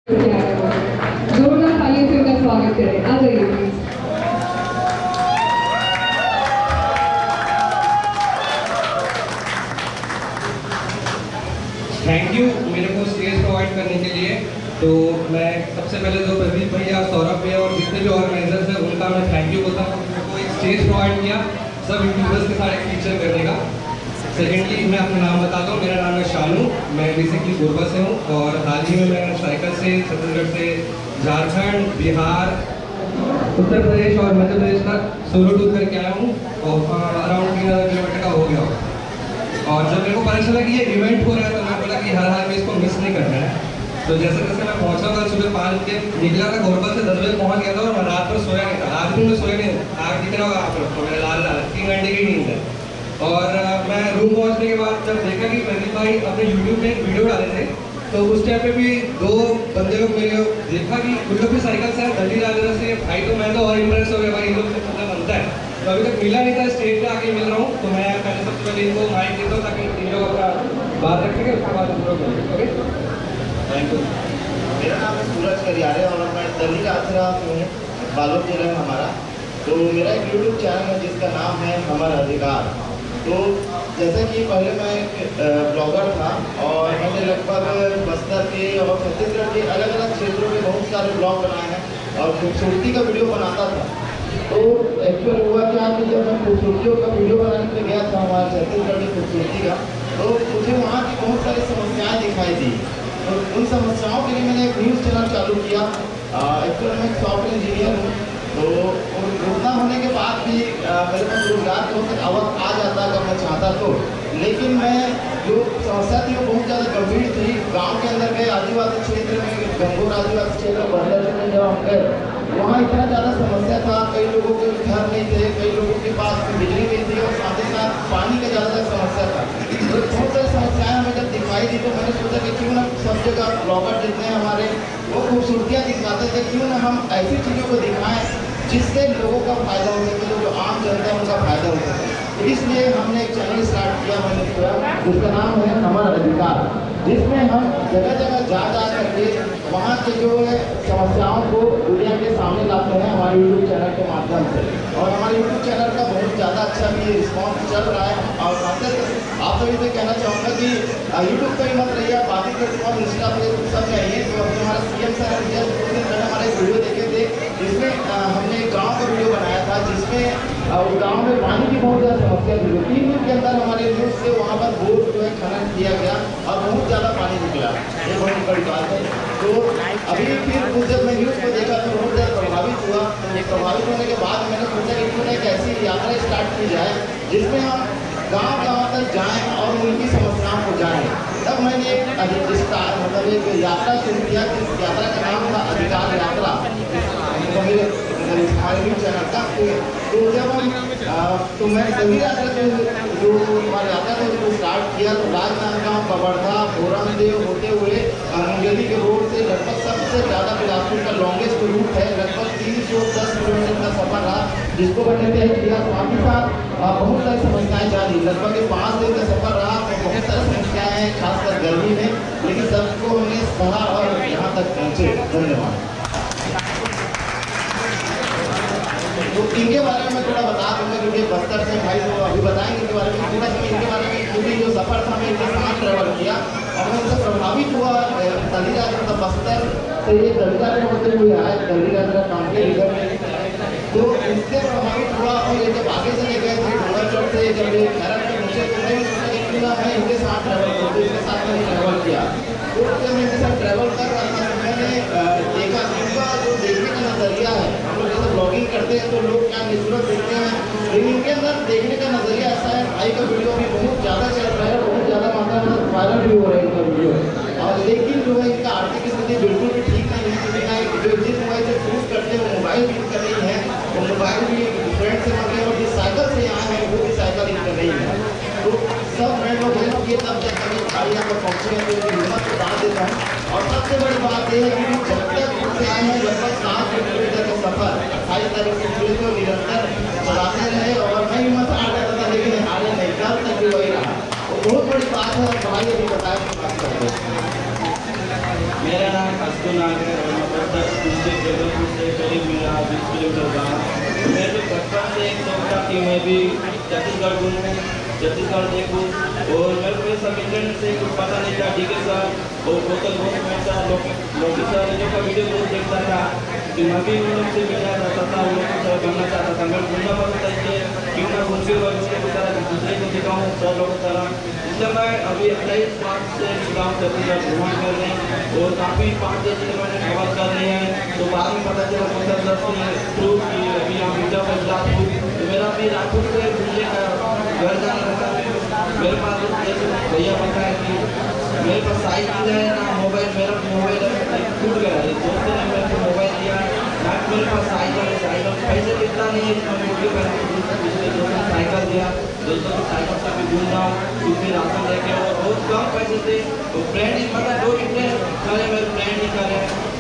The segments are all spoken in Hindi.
जोरदार तालियों से उनका स्वागत करें। आ जाइए प्लीज। थैंक यू मेरे को स्टेज प्रोवाइड करने के लिए। तो मैं सबसे पहले तो प्रदीप भैया, सौरभ भैया और जितने भी ऑर्गेनाइजर्स हैं उनका मैं थैंक यू बोलता हूँ, मेरे को एक स्टेज प्रोवाइड किया सब यूट्यूबर्स के साथ एक फीचर करने का। सेकेंडली मैं अपना नाम बताता हूँ, मेरा नाम है शानू, मैं बेसिकली गोरबा से हूँ और हाल ही में मैं साइकिल से छत्तीसगढ़ से झारखंड, बिहार, उत्तर प्रदेश और मध्य प्रदेश तक सोलो टूर करके आया हूँ और अराउंड 3000 किलोमीटर का हो गया हूँ। और जब मेरे को पता चला कि ये इवेंट हो रहा है तो मैं बोला कि हर हाल में इसको मिस नहीं करना है। तो जैसे जैसे मैं पहुँचा था सुबह 5 बजे निकला था गोरबा से, 10 बजे पहुँच गया था और मैं रात भर सोया नहीं था। आज भी मैं सोया नहीं, आग दिख रहा होगा आप लोग को, मेरा लाल 3 घंटे की नींद है। और मैं रूम पहुँचने के बाद जब देखा कि प्रदीप भाई अपने यूट्यूब में वीडियो डाले थे तो उस टाइम पे भी 2 बंदे लोग मेरे देखा कि उन लोग भी साइकिल से दल्ली राजरा से भाई, तो मैं तो और इम्प्रेस हो गया भाई, इन लोग से पता बनता है। तो अभी तक मिला नहीं था, स्टेज पे आके मिल रहा हूँ। तो मैं पहले सबसे पहले इनको माइक देता हूँ ताकि इन लोग अपना बात रखेंगे, उसके बाद हम लोग ओके। Thank you. मेरा नाम है सूरज करियारे और मैं दल्ली राजरा से हूँ, बालोद जिला में हमारा। तो मेरा एक यूट्यूब चैनल है जिसका नाम है हमारा अधिकार। तो जैसा कि पहले मैं एक ब्लॉगर था और मैंने लगभग बस्तर के और छत्तीसगढ़ के अलग अलग क्षेत्रों में बहुत सारे ब्लॉग बनाए हैं और खूबसूरती का वीडियो बनाता था। तो एक्चुअल हुआ क्या कि जब मैं खूबसूरतियों का वीडियो बनाने के लिए गया था हमारे छत्तीसगढ़ की खूबसूरती का, तो मुझे वहाँ की बहुत सारी समस्याएँ दिखाई दी। तो उन समस्याओं के लिए मैंने एक न्यूज़ चैनल चालू किया। एक्चुअल मैं एक सॉफ्टवेयर इंजीनियर हूँ, तो उतना होने के बाद भी मेरे पास रोजगार का अवसर आ जाता अगर मैं चाहता तो। लेकिन मैं जो समस्या थी वो बहुत ज़्यादा गंभीर थी। गांव के अंदर गए, आदिवासी क्षेत्र में, गंगोर आदिवासी क्षेत्र बंदर में जब हम गए वहाँ इतना ज़्यादा समस्या था, कई लोगों के घर नहीं थे, कई लोगों के पास बिजली नहीं थी और साथ ही साथ पानी का ज़्यादा समस्या था। तो बहुत सारी समस्याएँ हमें जब दिखाई दी तो मैंने सोचा कि क्यों ना सब जगह ब्लॉगर जितने हमारे वो खूबसूरतियाँ दिखाते थे, क्यों ना हम ऐसी चीज़ों को दिखाएँ जिससे लोगों का फायदा हो सके, जो आम जनता है उनका फायदा हो सके। तो इसलिए हमने एक चैनल स्टार्ट किया, मैंने जिसका नाम है हमारा अधिकार, जिसमें हम जगह जगह जा करके वहाँ के जो है समस्याओं को दुनिया के सामने लाते हैं हमारे यूट्यूब चैनल के माध्यम से। और हमारे यूट्यूब चैनल का बहुत ज़्यादा अच्छा भी रिस्पॉन्स चल रहा है। और आप सभी से कहना चाहूँगा कि यूट्यूब पर ही मत रहिए, बाकी प्लेटफॉर्म इंस्टा फेसबुक सब चाहिए। तो अभी हमारा CM सर मैंने हमारा एक वीडियो देखे थे जिसमें हमने एक गाँव का वीडियो बनाया था जिसमें उस गाँव में पानी की बहुत ज़्यादा समस्या थी। 3 दिन के अंदर हमारे न्यूज़ से वहाँ पर बोर जो है खनन किया गया और बहुत ज़्यादा पानी निकला। ये बहुत बड़ी बात है। तो अभी फिर जब मैं न्यूज़ को देखा तो बहुत ज़्यादा प्रभावित हुआ। प्रभावित होने के बाद मैंने सोचा कि क्यों ना एक ऐसी यात्रा स्टार्ट की जाए जिसमें हम गाँव तक जाएँ और उनकी समस्याओं को जानें। तब मैंने मतलब एक यात्रा शुरू किया, जिस यात्रा का नाम था अधिकार यात्रा, हमारे न्यूज़ चैनल का। तो जब हम तो मैं सभी यात्रा जो हमारे यात्रा था उसको स्टार्ट किया तो राजनांदगांव, कवर्धा, भोरमदेव होते हुए मुंगेली के रोड से लगभग सबसे ज़्यादा बिलासपुर का लॉन्गेस्ट रूट है, लगभग 310 किलोमीटर का सफर रहा, जिसको मैंने तय किया। साथ ही साथ बहुत सारी समस्याएं जारी, लगभग 5 दिन का सफर रहा। बहुत सारी समस्याएं हैं खासकर गर्मी में, लेकिन सबको हमने सहा और यहाँ तक पहुँचे। धन्यवाद। तो इनके बारे में मैं थोड़ा बता दूँगा क्योंकि बस्तर से भाई तो अभी बताएंगे इनके बारे में। पूरा समय इनके बारे में क्योंकि जो सफ़र था मैं इनके साथ ट्रैवल किया और मैं उनसे प्रभावित हुआ। दल्ली राजरा बस्तर से ये दल्ली राजरा होते हुए आए, दल्ली राजरा कांके रिवर में, तो इससे प्रभावित हुआ। और ये जब आगे चले गए थे डोंगरगढ़ से जब ये खैरत में पहुँचे तो मैं सोचा कि क्यों ना मैं इनके साथ ट्रैवल करूँ, तो इनके साथ मैंने ट्रैवल किया। तो जब मैं इनके साथ ट्रैवल कर रहा था तो मैंने देखा इनका जो देखने का नज़रिया है, हम लोग जैसे ब्लॉगिंग करते हैं तो लोग क्या नेचुरल देखते हैं, लेकिन इनके अंदर देखने का नज़रिया ऐसा है। भाई का वीडियो भी बहुत ज़्यादा चल रहा है, बहुत ज़्यादा मात्रा में वायरल भी हो रहा है इनका वीडियो। और लेकिन जो है इनका आर्थिक स्थिति बिल्कुल भी ठीक नहीं है, क्योंकि ना जो जिस मोबाइल से शूट करते हैं वो मोबाइल यूज कर रही है, वो मोबाइल भी फ्रेंड से मंगे और जिस साइकिल से आए हैं वो भी साइकिल यूज कर रही है। तो सब फ्रेंड लोग हेल्प किए तब जब कभी गाड़ियाँ पर पहुँचे हैं तो हिम्मत बता देता हूँ। और सबसे बड़ी बात यह है कि जब तक से आए हैं लगभग 7 किलोमीटर का सफर 28 तारीख से शुरू को निरंतर चलाते रहे और मैं हिम्मत हार जाता था, लेकिन हारे नहीं, कल तक भी वही रहा। वो बहुत बड़ी बात है। और भाई अभी बताया मेरा नाम अस्तु नाग है और मैं बस्तर डिस्ट्रिक्ट जबलपुर से करीब मेरा 20 किलोमीटर गाँव। मैं तो बचपन से एक शौक था कि मैं भी छत्तीसगढ़ घूमूँ, छत्तीसगढ़ देखूँ। और मेरे को ये सब इंटरनेट से कुछ पता नहीं था। ठीक है सर और गौतम गौतम सर लोकी सर जो का वीडियो बहुत देखता था कि मैं भी उन लोग से मिलना चाहता था, उन लोग से बनना चाहता था। मैं घूमना पड़ता था इसलिए क्यों मैं घूम फिर बच्चे की तरह दूसरे को दिखाऊँ सर लोगों की तरह। इसलिए मैं अभी 28 मार्च से गाँव छत्तीसगढ़ भ्रमण कर रहे हैं और काफ़ी 5-6 जिले मैंने कवर कर लिए हैं। तो बाद में पता चला सर दस थ्रू कि अभी यहाँ मिर्जापुर राजपूत, तो मेरा भी राजपूत से घूमने का घर जाना रहता है। मेरे पास जैसे भैया पता है कि मेरे पास साइकिल है ना मोबाइल, मेरा मोबाइल टूट गया है। दोस्तों ने मेरे को मोबाइल दिया ना, मेरे पास साइकिल है, साइकिल पैसे इतना नहीं है कि मैं मुझे पिछले दोस्तों साइकिल दिया, दोस्तों को साइकिल से भी घूम रहा हूँ, सूखी राशन लेके और बहुत कम पैसे थे। तो फ्रेंड ही मतलब जो इंटरेस्ट करे मेरे फ्रेंड ही करे।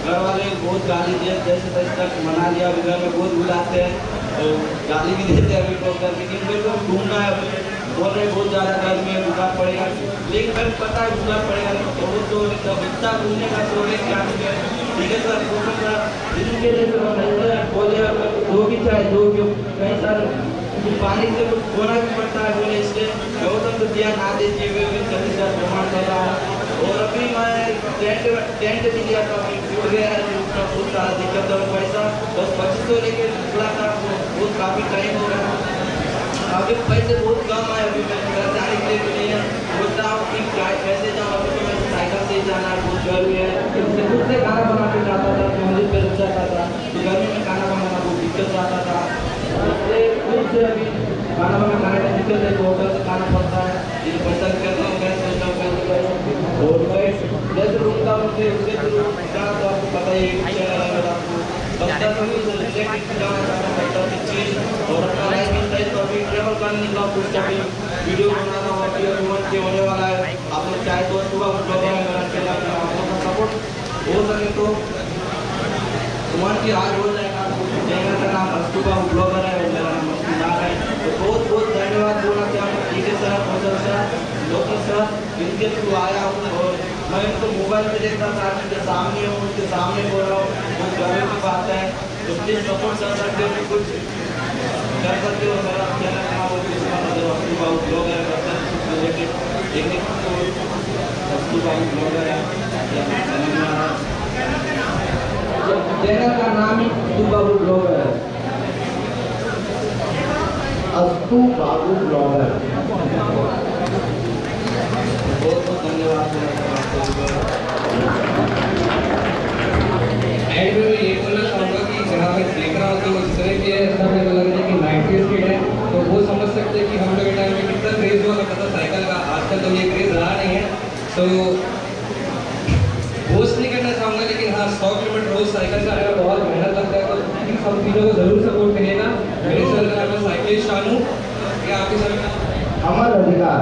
घर वाले बहुत गाली दिए, जैसे तैसे तक मना लिया। अभी घर में बहुत बुलाते हैं तो गाली भी देते हैं अभी बोलकर, लेकिन मेरे को घूमना है। बोल रहे बहुत ज़्यादा गर्मी है, बुखार पड़ेगा, लेकिन मेरे को पता है बुखार पड़ेगा तो वो तो इतना घूमने का शौक है क्या। ठीक है सर इनके लिए तो बोले दो भी चाहे दो क्यों कहीं सर पानी से कुछ बोना भी पड़ता है। बोले इसलिए गौतम तो दिया ना दीजिए वे जल्दी से प्रमाण कर रहा हूँ। और अभी मैं टेंट भी लिया था, अभी टूट गया है, उसका बहुत सारा दिक्कत है। पैसा बस 2500 लेके टुकड़ा था, बहुत काफ़ी टाइम हो रहा है। अभी पैसे बहुत कम आए, अभी मैं घर जाने के लिए भी नहीं है। सोच रहा हूँ कि कैसे जाऊँ, अभी तो मैं साइकिल से ही जाना बहुत जरूरी है। इससे खुद से खाना बना के जाता था, मंदिर पे रुक जाता था तो गर्मी में खाना बनाना बहुत दिक्कत आता था। इसलिए खुद से अभी खाना बना खाने का दिक्कत है तो होटल से खाना पड़ता है। ये पैसा करता हूँ, मैं सोचता हूँ पैसे और मैं जैसे रुकता हूँ उसके थ्रू जाना तो आपको पता ही है चैनल है मेरा। बस्तर में भी रिलेटेड जाना चाहता हूँ बस्तर की चीज़ और अपना लाइफ स्टाइल पर भी ट्रैवल करने का कुछ कभी वीडियो बनाना हुआ कि अभिमान के होने वाला है। आप लोग चाहे तो सुबह ब्लॉगर में मेरा चैनल में आप लोग का सपोर्ट हो सके तो अभिमान की आज हो जाएगा। चैनल का नाम सुबह ब्लॉगर है और मेरा नाम नाग है। तो बहुत बहुत धन्यवाद बोलना चाहूँगा ठीक है सर, फौजल सर, लोकल सर, इनके थ्रू आया हूँ और मैं इनको मोबाइल पे देखता था, उनके सामने हूँ, उनके सामने बोल रहा हूँ, बहुत गर्व की बात है। तो प्लीज़ सपोर्ट कर सकते हो, कुछ कर सकते हो। मेरा चैनल का नाम सुबह ब्लॉगर है, रिलेटेड देखने को सुबह ब्लॉगर है। चैनल का नाम ही सुबह ब्लॉगर है, अस्तु बाबू ब्लॉगर। बहुत बहुत धन्यवाद। एंड में मैं ये बोलना चाहूँगा कि जहाँ मैं देख रहा हूँ तो इस तरह के ऐसा मुझे लग रहा है कि 90s किड है तो वो समझ सकते हैं कि हम लोग के टाइम में कितना क्रेज हुआ करता था साइकिल का। आजकल तो ये क्रेज रहा नहीं है। तो पोस्ट नहीं करना चाहूँगा लेकिन हाँ 100 किलोमीटर रोज साइकिल चलाने में बहुत मेहनत लगता है तो इन सब चीज़ों को जरूर सपोर्ट करिएगा। मेरे सर का मैं साइकिलिस्ट शानू क्या आपके सर का अमर अधिकार।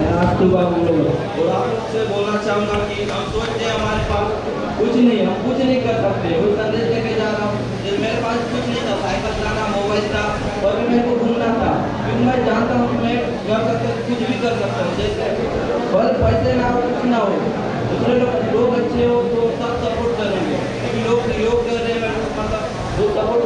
और आप लोग से बोलना चाहूँगा कि हम सोचते हैं हमारे पास कुछ नहीं, हम कुछ नहीं कर सकते। वो संदेश लेके जा रहा हूँ, मेरे पास कुछ नहीं था, साइकिल चलाना, मोबाइल था और भी मेरे को घूमना था। क्योंकि मैं जानता हूँ कि मैं कर सकता हूँ, कुछ भी कर सकता हूँ। जैसे बस पैसे ना हो कुछ ना हो, दूसरे लोग अच्छे हो तो सब सपोर्ट करेंगे। क्योंकि लोग योग कर रहे हैं, मतलब वो सपोर्ट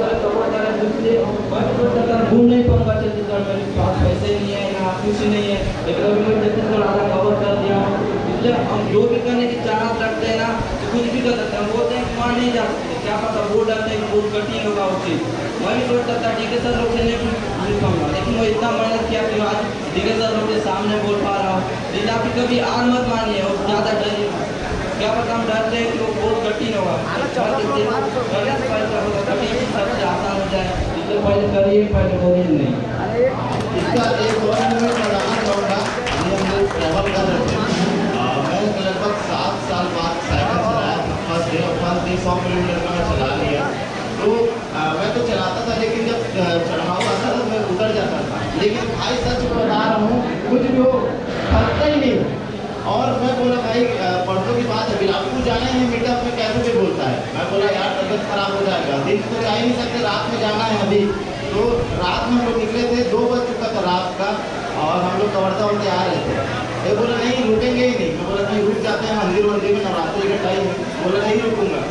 करें दूसरे। मैं सोचता था घूम नहीं पाऊँगा छत्तीसगढ़, मेरे पास पैसे नहीं है ना कुछ नहीं है, लेकिन अभी मैं छत्तीसगढ़ आधा कवर कर दिया हूँ। इसलिए हम जो भी करने की चाहत रखते हैं ना तो कुछ भी कर सकते हैं। बोलते हैं कि वहाँ नहीं जा सकते, क्या पता वो डरते हैं कि बहुत कठिन होगा वो चीज़। मैं भी सोचता था ठीक है सर लोग से नहीं मिल पाऊँगा, लेकिन वो इतना मेहनत किया कि आज ठीक है सर लोग के सामने बोल पा रहा हूँ। लेकिन आप कभी हार मत मानिए और ज़्यादा डरिए, क्या पता हम डरते हैं कि वो बहुत कठिन होगा। कठिन सबसे आसान हो जाए, इसलिए पहले करिए, पहले बोलिए नहीं। इसका एक और मैं बताना चाहूँगा। ये हम लोग ट्रैवल कर रहे थे, मैं लगभग 7 साल बाद साइकिल चलाया। फर्स्ट डे 100 किलोमीटर का मैं चला लिया। तो मैं तो चलाता था लेकिन जब चढ़ाव आता था मैं उतर जाता था। लेकिन भाई सच बता रहा हूँ कुछ भी हो थकता ही नहीं। और मैं बोला भाई परसों की बात है, बिलासपुर जाना है, मीटअप में कैसे भी बोलता है। मैं बोला यार तबियत खराब हो जाएगा, दिन तो जा ही नहीं सकते, रात में जाना है अभी। तो रात में हम लोग निकले थे, 2 बज चुका था रात का और हम लोग कवर्धा होते आ रहे थे। ये बोला नहीं रुकेंगे ही नहीं। मैं बोला नहीं रुक जाते हैं, मंदिर वंदिर में नवरात्रि का टाइम है। बोला नहीं रुकूंगा।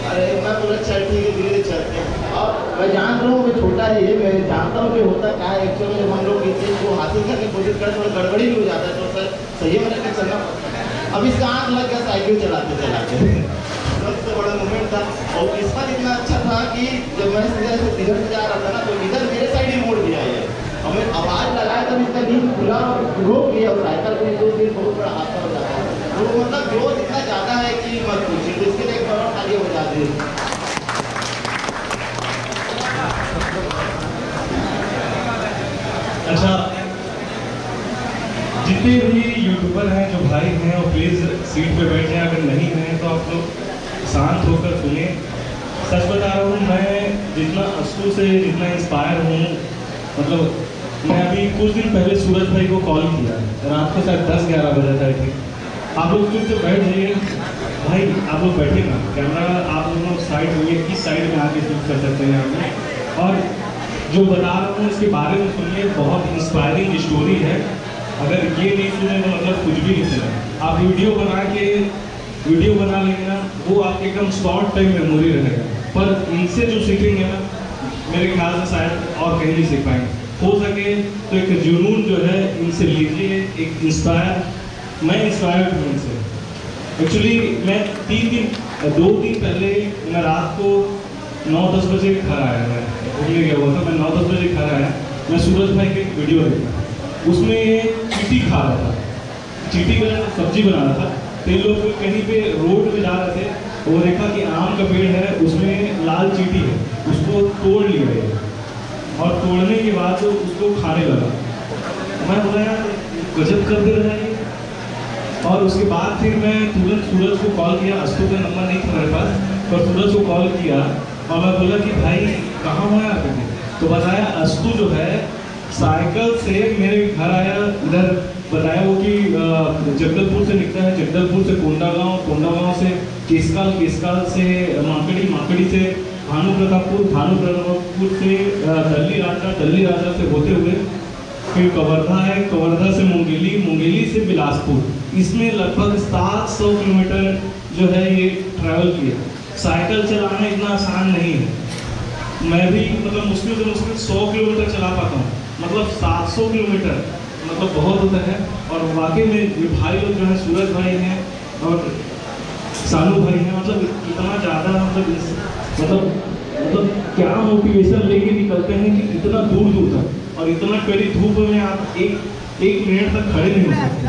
अरे मैं बोला चल ठीक है, धीरे धीरे चलते हैं। और मैं जान रहा हूँ कि छोटा है ये, मैं जानता हूँ कि होता क्या है एक्चुअली जब हम लोग इस चीज़ को हासिल करने की कोशिश करें थोड़ा गड़बड़ी भी हो जाता है, तो सर सही में रख के चलना पड़ता है। अब इसका आँख लग गया साइकिल चलाते चलाते, सबसे बड़ा मोमेंट था। और किस्मत इतना अच्छा था कि जब मैं सीधे से इधर से जा रहा था ना, तो इधर मेरे साइड ही मोड़ दिया ये, और मैं आवाज़ लगाया तब इसका नींद खुला और रोक गया, और साइकिल को 2 दिन बहुत बड़ा हादसा हो जाता है। तो मतलब ग्रोथ इतना ज़्यादा है कि मत पूछिए, तो इसके लिए एक बार ताली हो जाती है। अच्छा, जितने भी यूट्यूबर हैं जो भाई हैं वो प्लीज़ सीट पे बैठ जाएं, अगर नहीं हैं तो आप लोग शांत होकर सुने। सच बता रहा हूँ, मैं जितना अस्तु से जितना इंस्पायर हूँ, मतलब मैं अभी कुछ दिन पहले सूरज भाई को कॉल किया, रात को शायद 10-11 बजे था। ठीक, आप लोग फिर से बैठ जाइए भाई, आप लोग बैठे ना, कैमरा आप लोग साइड होइए, किस साइड में आके शूट कर सकते हैं आप लोग। और जो बता रहा हूँ इसके बारे में सुनिए, बहुत इंस्पायरिंग स्टोरी है। अगर ये नहीं सुने तो मतलब कुछ भी नहीं सुना। आप वीडियो बना लेंगे ना, वो आपके एकदम शॉर्ट टाइम मेमोरी रहेगा। पर इनसे जो सीखेंगे ना, मेरे ख्याल से शायद और कहीं नहीं सीख पाएंगे। हो सके तो एक जुनून जो है इनसे लीजिए, एक मैं इंस्पायर्ड हूँ इनसे। एक्चुअली मैं 2 दिन पहले मैं रात को 9-10 बजे घर आया, मैं घूमने गया हुआ था, मैं 9-10 बजे घर आया, मैं सूरज भाई की एक वीडियो देखा, उसमें ये चीटी खा रहा था, चीटी का सब्जी बना रहा था। तो ये लोग कहीं पे रोड पे जा रहे थे और देखा कि आम का पेड़ है, उसमें लाल चीटी है, उसको तोड़ लिया है, और तोड़ने के बाद तो उसको खाने लगा। मैं बोला यार गजब कर दे रहा है। और उसके बाद फिर मैं तुरंत सूरज को कॉल किया, अस्तु का नंबर नहीं था मेरे पास, पर सूरज को कॉल किया और मैं बोला कि भाई कहाँ हुआ आपके? तो बताया अस्तु जो है साइकिल से मेरे घर आया, इधर बताया वो कि जगदलपुर से निकला है, जगदलपुर से कोंडागांव, कोंडागांव से केसकाल, केसकाल से माकड़ी, माकड़ी से भानु प्रतापपुर, भानु प्रतापपुर से दल्ली राजा, दल्ली राजा से होते हुए फिर कवर्धा है, कवर्धा से मुंगेली, मुंगेली से बिलासपुर। इसमें लगभग 700 किलोमीटर जो है ये ट्रैवल किया। साइकिल चलाना इतना आसान नहीं है। मैं भी मतलब मुश्किल से मुश्किल 100 किलोमीटर चला पाता हूँ, मतलब 700 किलोमीटर मतलब बहुत होता है। और वाकई में ये भाई लोग जो है सूरज भाई हैं और सानू भाई हैं, मतलब इतना ज़्यादा मतलब क्या मोटिवेशन लेके निकलते हैं कि इतना दूर दूर तक, और इतना कड़ी धूप में आप एक मिनट तक खड़े नहीं हो सकते।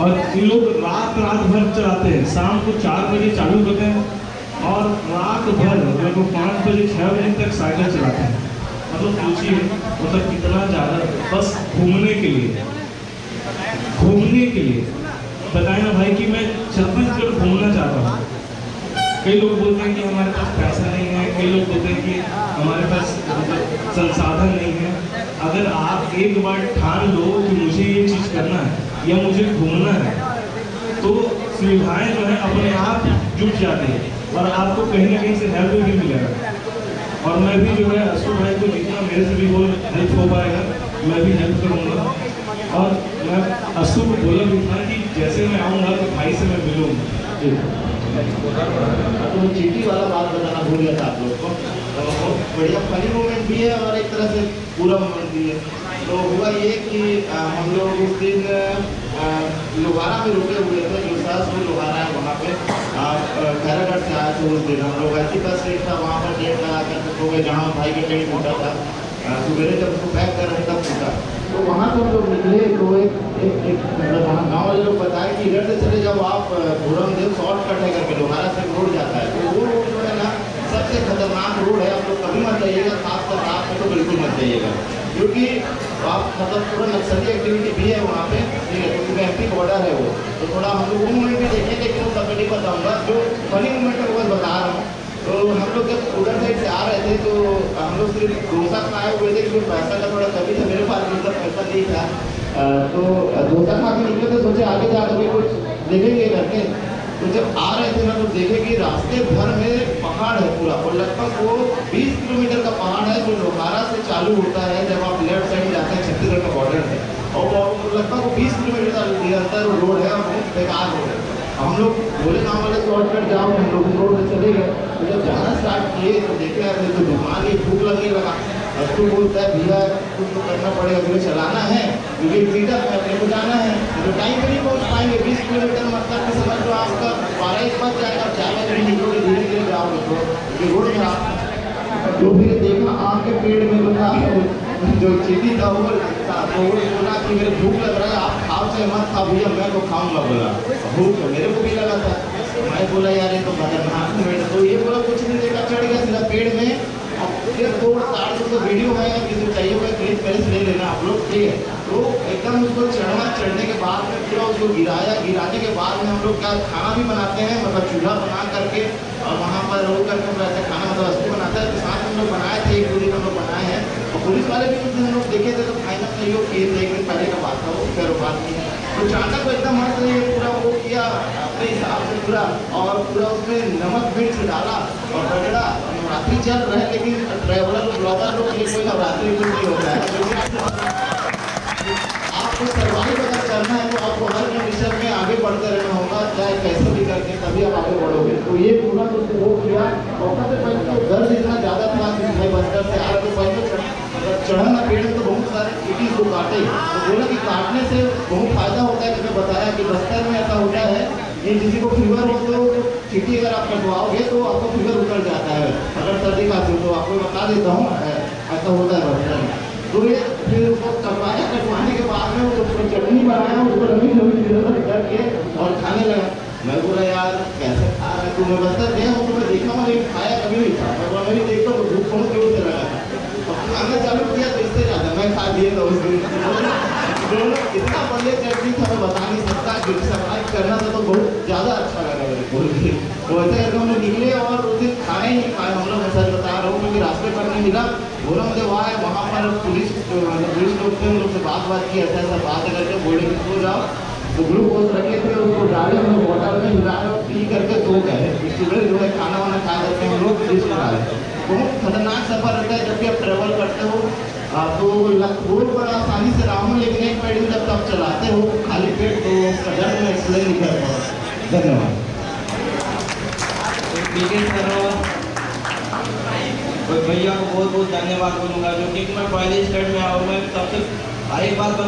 और इन लोग रात भर चलाते हैं, शाम को 4 बजे चालू करते हैं और रात भर लगभग 5 बजे 6 बजे तक साइकिल चलाते हैं। मतलब सोचिए, मतलब कितना ज़्यादा, बस घूमने के लिए बताए ना भाई कि मैं छत्तीसगढ़ घूमना चाहता हूँ। कई लोग बोलते हैं कि हमारे पास पैसा नहीं है, कई लोग बोलते हैं कि हमारे पास संसाधन नहीं है। अगर आप एक बार ठान लो कि मुझे ये चीज़ करना है या मुझे घूमना है, तो सुविधाएं जो है अपने आप जुट जाती है और आपको कहीं ना कहीं से हेल्प भी मिलेगा। और मैं भी जो है अशोक भाई को जितना मेरे से भी वो हेल्प हो पाएगा मैं भी हेल्प करूँगा। और मैं अशोक को बोला भी था कि जैसे मैं आऊँगा तो भाई से मैं मिलूँगा। तो चीटी वाला बात बताना भूल गया था आप लोग को। तो बहुत बढ़िया फनी मोमेंट भी है और एक तरह से पूरा मोमेंट भी है। तो हुआ ये कि हम लोग उस दिन लोहारा में रुके हुए थे, जो सासपुर लोहारा है वहाँ पे खैरागढ़ से आए थे। उस दिन हम लोग ऐसी बस स्टेट था, वहाँ पर टेंट लगा कर हो गए, जहाँ भाई का टेंट टूटा था। सुबह जब उसको पैक कर रहे तब टूटा। तो वहाँ से हम लोग निकले तो एक मतलब वहाँ गाँव वाले लोग बताए कि इधर से चले जाओ आप, भूरम देव शॉर्टकट है करके लोहारा से रोड जाता है। तो वो रोड जो है ना सबसे खतरनाक रोड है, आप लोग कभी मत जाइएगा, खासकर रात में तो बिल्कुल मत जाइएगा, क्योंकि आप मतलब थोड़ा नक्सली एक्टिविटी भी है वहाँ पे, ठीक है, क्योंकि एमपी बॉर्डर है वो। तो थोड़ा हम लोग वो मोमेंट भी देखें, लेकिन वो तब नहीं बताऊँगा, जो फनी मोमेंट है वो बता रहा हूँ। तो हम लोग जब उधर साइड से आ रहे थे तो हम लोग सिर्फ डोसा खाए हुए थे, क्योंकि पैसा का थोड़ा कमी था, मेरे पास मतलब पैसा नहीं था। तो डोसा खा के निकले थे, सोचे आगे जा करके कुछ देखेंगे करके। तो जब आ रहे थे ना तो देखे कि रास्ते भर में पहाड़ है पूरा, और लगभग वो 20 किलोमीटर का पहाड़ है जो लोहारा से चालू होता है। जब आप लेफ्ट साइड जाते हैं छत्तीसगढ़ का बॉर्डर है, और लगभग वो 20 किलोमीटर निरंतर रोड है और बहुत बेकार रोड है। हम लोग बोले गाँव वाले शॉर्टकट जाओ, हम लोग रोड से चले गए। तो जब जाना स्टार्ट किए तो देखे यार तो दुकान ही भूख लगने लगा। अब तो बोलता है भैया कुछ तो करना पड़ेगा, मुझे चलाना है क्योंकि मीटर में अपने को जाना है, तो टाइम पे नहीं पहुँच पाएंगे। 20 किलोमीटर मतलब कि समझ लो आपका 12-1 बज जाएगा, 4 बजे भी निकलोगे, धीरे धीरे जाओगे तो रोड खराब। तो फिर देखा आम के पेड़ में लगा जो चीटी था वो बोला कि मेरे भूख लग रहा है, आप खाओ चाहे मत खाओ भैया, मैं तो खाऊंगा। बोला भूख मेरे को भी लगा था। मैं बोला यार ये तो खतरनाक पेड़, तो ये बोला कुछ नहीं देखा, चढ़ गया सीधा पेड़ में। फिर तोड़ ताड़ तो वीडियो है, किसी को चाहिए हुआ क्लिप मेरे से ले लेना आप लोग, ठीक है। तो एकदम उसको चढ़ने के बाद में पूरा उसको गिराने के बाद में हम लोग क्या खाना भी बनाते हैं, मतलब चूल्हा बना करके और वहाँ पर रो करके ऐसे खाना मतलब वस्तु बनाता है। तो साथ में हम लोग बनाए थे, 1-2 दिन हम लोग बनाए हैं और पुलिस वाले भी कुछ दिन हम लोग देखे थे। तो फाइनल नहीं हो कि 1 दिन पहले का बात था वो, फिर बात की तो चाणक को एकदम मस्त पूरा वो किया अपने हिसाब से पूरा, और पूरा उसमें नमक मिर्च डाला और बजड़ा। नवरात्रि चल रहे लेकिन ट्रैवलर ब्लॉगर लोग के लिए कोई नवरात्रि कुछ नहीं होता है। आपको सर्वाइव अगर करना है तो आपको हर कंडीशन में आगे बढ़ते रहना होगा, चाहे कैसे भी करके, तभी आप आगे बढ़ोगे। तो ये पूरा तो वो किया। और सबसे पहले तो दर्द इतना ज़्यादा था कि मैं बस्तर से आ रहा तो पहले चढ़ा ना पेड़ में तो बहुत सारे चीटी को काटे, तो बोला कि काटने से बहुत फायदा होता है। तो बताया कि बस्तर में ऐसा होता है कि किसी को फीवर हो तो चीटी अगर आप कटवाओगे तो आपको फीवर उतर जाता है। अगर सर्दी खांसी तो आपको बता देता हूँ ऐसा होता है बस्तर में। तो ये फिर उसको कटवाया, कटवाने के बाद में उसको चटनी बनाया, उसको रंगी करके और खाने लगा। मैं बोला यार कैसे खा रहा है तू, मैं बस्तर गया हूँ तो मैं देखा हूँ लेकिन खाया कभी नहीं था। मैं बोला मैं भी देखता हूँ भूख बहुत जोर से लगा था और खाना चालू किया तो इससे ज़्यादा मैं खा दिया था उस दिन। दोनों इतना बढ़िया चटनी था मैं बता नहीं सकता, सर्वाइव करना था तो बहुत ज़्यादा अच्छा लगा मेरे को। तो ऐसे करके हम लोग निकले और उस दिन खाए ही नहीं खाए हम लोग, मैं सच बता रहा हूँ, क्योंकि रास्ते पर नहीं मिला। बोला मुझे वहाँ पर पुलिस लोग थे, उन लोग से बात की, ऐसा बात करके बोले कि सो जाओ। तो ग्लूकोज रखे थे उसको डाले हम लोग बोतल में मिलाए और पी करके सो गए। सुबह जो है खाना वाना खा करके हम लोग पुलिस में डाले। बहुत खतरनाक सफ़र रहता है जब भी आप ट्रैवल करते हो। तो रोड पर आसानी से रहा हूँ, लेकिन एक पैडी जब आप चलाते हो खाली पेट तो उसका दर्द में एक्सप्लेन नहीं कर पाऊँ। धन्यवाद। भैया को बहुत बहुत धन्यवाद बोलूँगा, जो कि मैं पहले स्टेट में आया और मैं सबसे एक बात